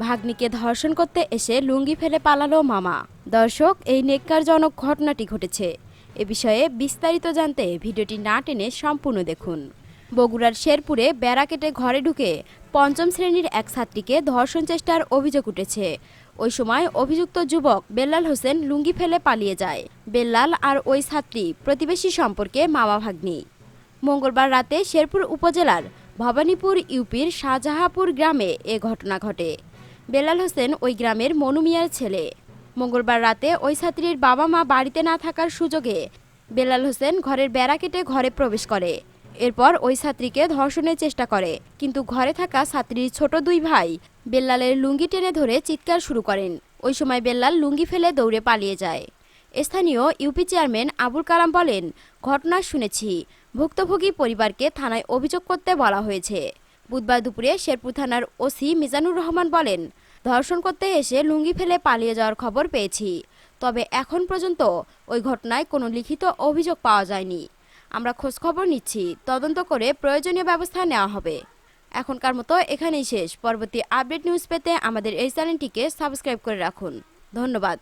ভাগ্নিকে ধর্ষণ করতে এসে লুঙ্গি ফেলে পালালো মামা। দর্শক, এই নেক্কারজনক ঘটনাটি ঘটেছে। এ বিষয়ে বিস্তারিত জানতে ভিডিওটি না টেনে সম্পূর্ণ দেখুন। বগুড়ার শেরপুরে বেড়া কেটে ঘরে ঢুকে পঞ্চম শ্রেণীর এক ছাত্রীকে ধর্ষণ চেষ্টার অভিযোগ উঠেছে। ওই সময় অভিযুক্ত যুবক বেল্লাল হোসেন লুঙ্গি ফেলে পালিয়ে যায়। বেল্লাল আর ওই ছাত্রী প্রতিবেশী সম্পর্কে মামা ভাগ্নি। মঙ্গলবার রাতে শেরপুর উপজেলার ভবানীপুর ইউপির শাহজাহাপুর গ্রামে এ ঘটনা ঘটে। বেল্লাল হোসেন ওই গ্রামের মনু মিয়ার ছেলে। মঙ্গলবার রাতে ওই ছাত্রীর বাবা মা বাড়িতে না থাকার সুযোগে বেল্লাল হোসেন ঘরের বেড়া কেটে ঘরে প্রবেশ করে। এরপর ওই ছাত্রীকে ধর্ষণের চেষ্টা করে, কিন্তু ঘরে থাকা ছাত্রীর ছোট দুই ভাই বেল্লালের লুঙ্গি টেনে ধরে চিৎকার শুরু করেন। ওই সময় বেল্লাল লুঙ্গি ফেলে দৌড়ে পালিয়ে যায়। স্থানীয় ইউপি চেয়ারম্যান আবুল কালাম বলেন, ঘটনা শুনেছি, ভুক্তভোগী পরিবারকে থানায় অভিযোগ করতে বলা হয়েছে। বুধবার দুপুরে শেরপুর থানার ওসি মিজানুর রহমান বলেন, ধর্ষণ করতে এসে লুঙ্গি ফেলে পালিয়ে যাওয়ার খবর পেয়েছি, তবে এখন পর্যন্ত ওই ঘটনায় কোনো লিখিত অভিযোগ পাওয়া যায়নি। আমরা খোঁজখবর নিচ্ছি, তদন্ত করে প্রয়োজনীয় ব্যবস্থা নেওয়া হবে। এখনকার মতো এখানেই শেষ। পরবর্তী আপডেট নিউজ পেতে আমাদের এই চ্যানেলটিকে সাবস্ক্রাইব করে রাখুন। ধন্যবাদ।